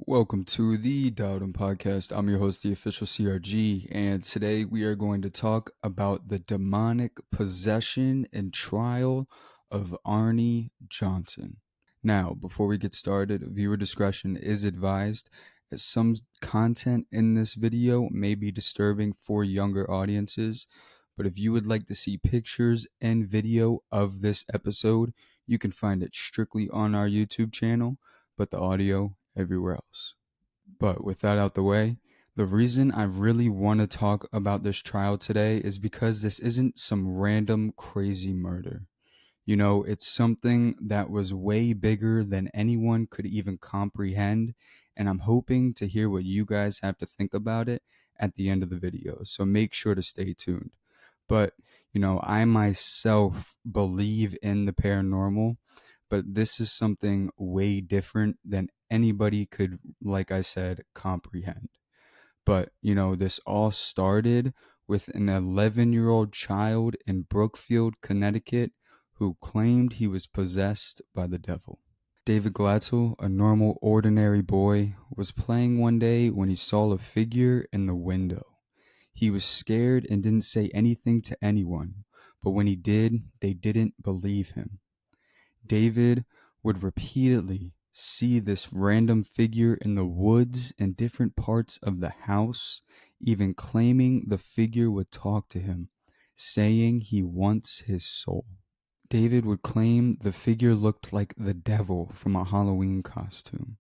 Welcome to the Dowdum Podcast. I'm your host, the official CRG, and today we are going to talk about the demonic possession and trial of Arne Johnson. Now, before we get started, viewer discretion is advised, as some content in this video may be disturbing for younger audiences. But if you would like to see pictures and video of this episode, you can find it strictly on our YouTube channel, but the audio everywhere else. But with that out the way, the reason I really want to talk about this trial today is because this isn't some random crazy murder. It's something that was way bigger than anyone could even comprehend, and I'm hoping to hear what you guys have to think about it at the end of the video, so make sure to stay tuned. But, I myself believe in the paranormal, but this is something way different than anybody could, like I said, comprehend. But, this all started with an 11-year-old child in Brookfield, Connecticut, who claimed he was possessed by the devil. David Glatzel, a normal, ordinary boy, was playing one day when he saw a figure in the window. He was scared and didn't say anything to anyone, but when he did, they didn't believe him. David would repeatedly see this random figure in the woods and different parts of the house, even claiming the figure would talk to him, saying he wants his soul. David would claim the figure looked like the devil from a Halloween costume,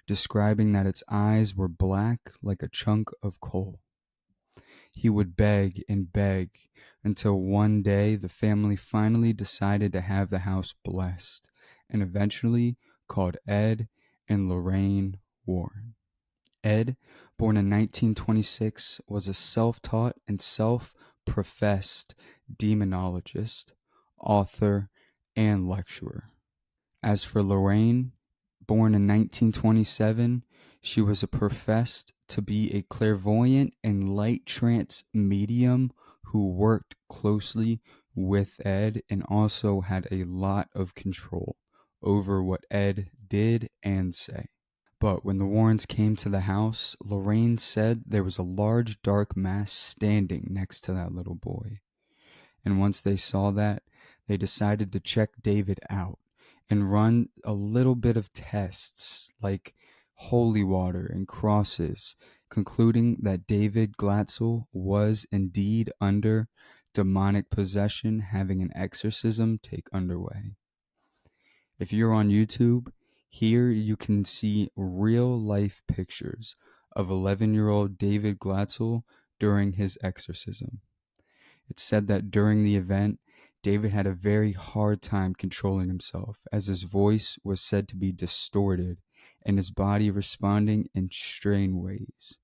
describing that its eyes were black like a chunk of coal. He would beg and beg until one day the family finally decided to have the house blessed and eventually called Ed and Lorraine Warren. Ed, born in 1926, was a self-taught and self-professed demonologist, author, and lecturer. As for Lorraine, born in 1927, she was professed to be a clairvoyant and light trance medium who worked closely with Ed and also had a lot of control over what Ed did and say. But when the Warrens came to the house, Lorraine said there was a large dark mass standing next to that little boy. And once they saw that, they decided to check David out and run a little bit of tests like holy water and crosses, concluding that David Glatzel was indeed under demonic possession, having an exorcism take underway. If you're on YouTube, here you can see real life pictures of 11-year-old David Glatzel during his exorcism. It's said that during the event, David had a very hard time controlling himself, as his voice was said to be distorted and his body responding in strange ways.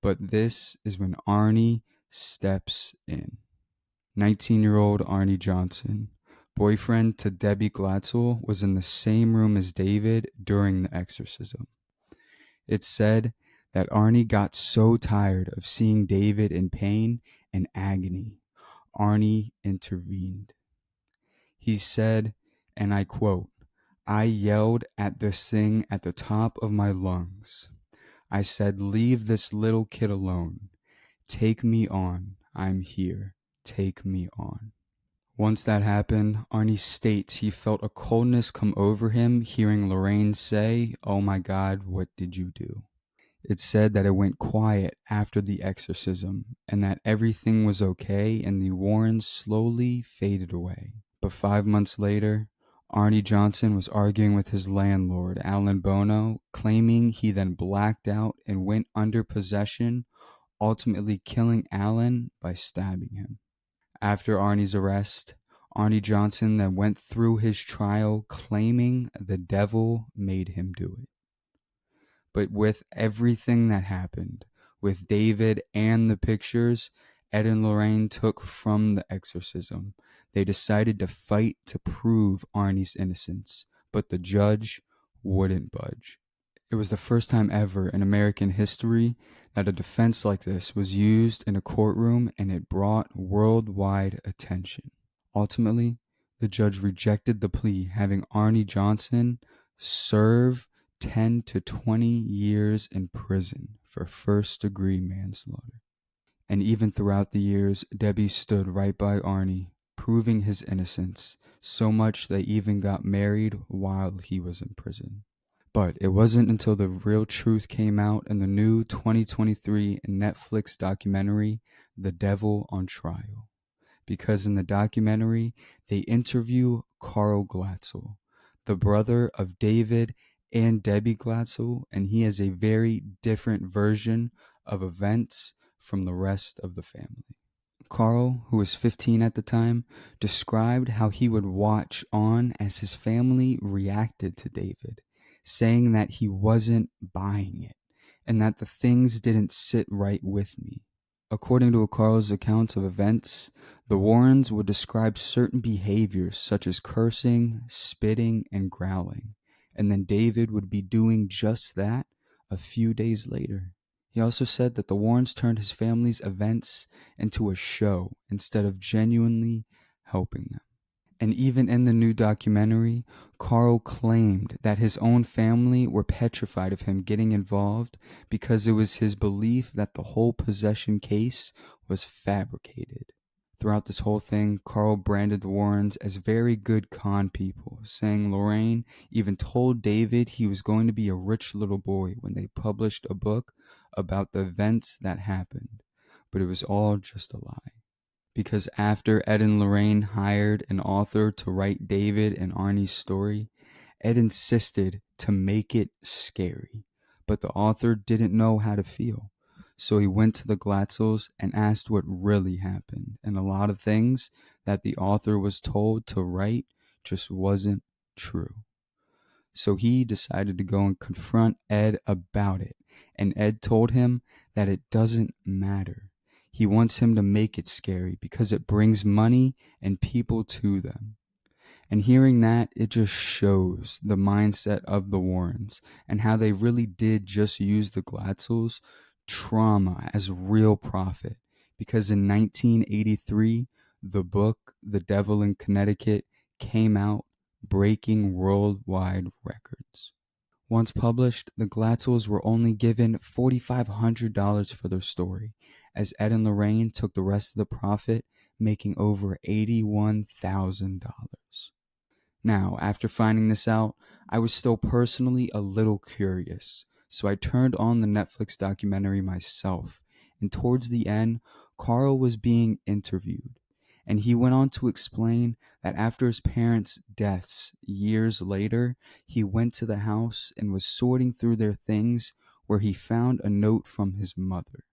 But this is when Arne steps in. 19-year-old Arne Johnson, boyfriend to Debbie Glatzel, was in the same room as David during the exorcism. It's said that Arne got so tired of seeing David in pain and agony, Arne intervened. He said, and I quote, "I yelled at this thing at the top of my lungs. I said, 'Leave this little kid alone. Take me on. I'm here. Take me on.'" Once that happened, Arne states he felt a coldness come over him hearing Lorraine say, "Oh my God, what did you do?" It said that it went quiet after the exorcism and that everything was okay and the Warrens slowly faded away. But 5 months later, Arne Johnson was arguing with his landlord, Alan Bono, claiming he then blacked out and went under possession, ultimately killing Alan by stabbing him. After Arne's arrest, Arne Johnson then went through his trial claiming the devil made him do it. But with everything that happened, with David and the pictures Ed and Lorraine took from the exorcism, they decided to fight to prove Arne's innocence, but the judge wouldn't budge. It was the first time ever in American history that a defense like this was used in a courtroom, and it brought worldwide attention. Ultimately, the judge rejected the plea, having Arne Johnson serve 10 to 20 years in prison for first-degree manslaughter. And even throughout the years, Debbie stood right by Arne, proving his innocence, so much they even got married while he was in prison. But it wasn't until the real truth came out in the new 2023 Netflix documentary, The Devil on Trial. Because in the documentary, they interview Carl Glatzel, the brother of David and Debbie Glatzel, and he has a very different version of events from the rest of the family. Carl, who was 15 at the time, described how he would watch on as his family reacted to David, saying that he wasn't buying it and that the things didn't sit right with me. According to Carl's accounts of events, the Warrens would describe certain behaviors such as cursing, spitting, and growling, and then David would be doing just that a few days later. He also said that the Warrens turned his family's events into a show instead of genuinely helping them. And even in the new documentary, Carl claimed that his own family were petrified of him getting involved because it was his belief that the whole possession case was fabricated. Throughout this whole thing, Carl branded the Warrens as very good con people, saying Lorraine even told David he was going to be a rich little boy when they published a book about the events that happened. But it was all just a lie. Because after Ed and Lorraine hired an author to write David and Arnie's story, Ed insisted to make it scary, but the author didn't know how to feel. So he went to the Glatzels and asked what really happened, and a lot of things that the author was told to write just wasn't true. So he decided to go and confront Ed about it, and Ed told him that it doesn't matter. He wants him to make it scary because it brings money and people to them. And hearing that, it just shows the mindset of the Warrens and how they really did just use the Glatzels' trauma as real profit. Because in 1983, the book The Devil in Connecticut came out, breaking worldwide records. Once published, the Glatzels were only given $4,500 for their story, as Ed and Lorraine took the rest of the profit, making over $81,000. Now, after finding this out, I was still personally a little curious, so I turned on the Netflix documentary myself, and towards the end, Carl was being interviewed, and he went on to explain that after his parents' deaths years later, he went to the house and was sorting through their things where he found a note from his mother.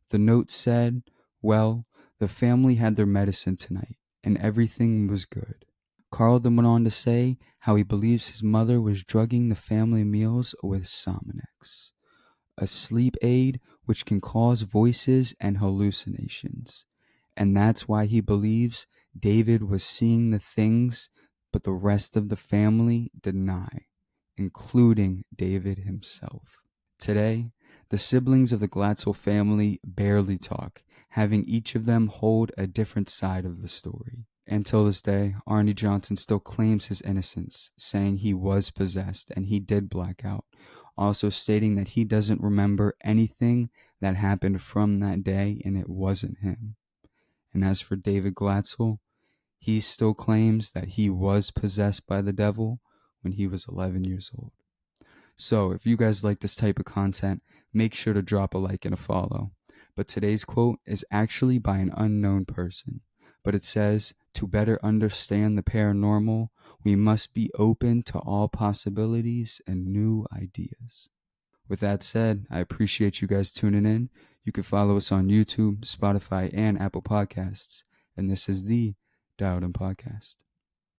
The note said, well, the family had their medicine tonight, and everything was good. Carl then went on to say how he believes his mother was drugging the family meals with Sominex, a sleep aid which can cause voices and hallucinations. And that's why he believes David was seeing the things, but the rest of the family deny, including David himself. Today, the siblings of the Glatzel family barely talk, having each of them hold a different side of the story. Until this day, Arne Johnson still claims his innocence, saying he was possessed and he did black out, also stating that he doesn't remember anything that happened from that day and it wasn't him. And as for David Glatzel, he still claims that he was possessed by the devil when he was 11 years old. So if you guys like this type of content, make sure to drop a like and a follow. But today's quote is actually by an unknown person. But it says, to better understand the paranormal, we must be open to all possibilities and new ideas. With that said, I appreciate you guys tuning in. You can follow us on YouTube, Spotify, and Apple Podcasts. And this is the Dialed In Podcast.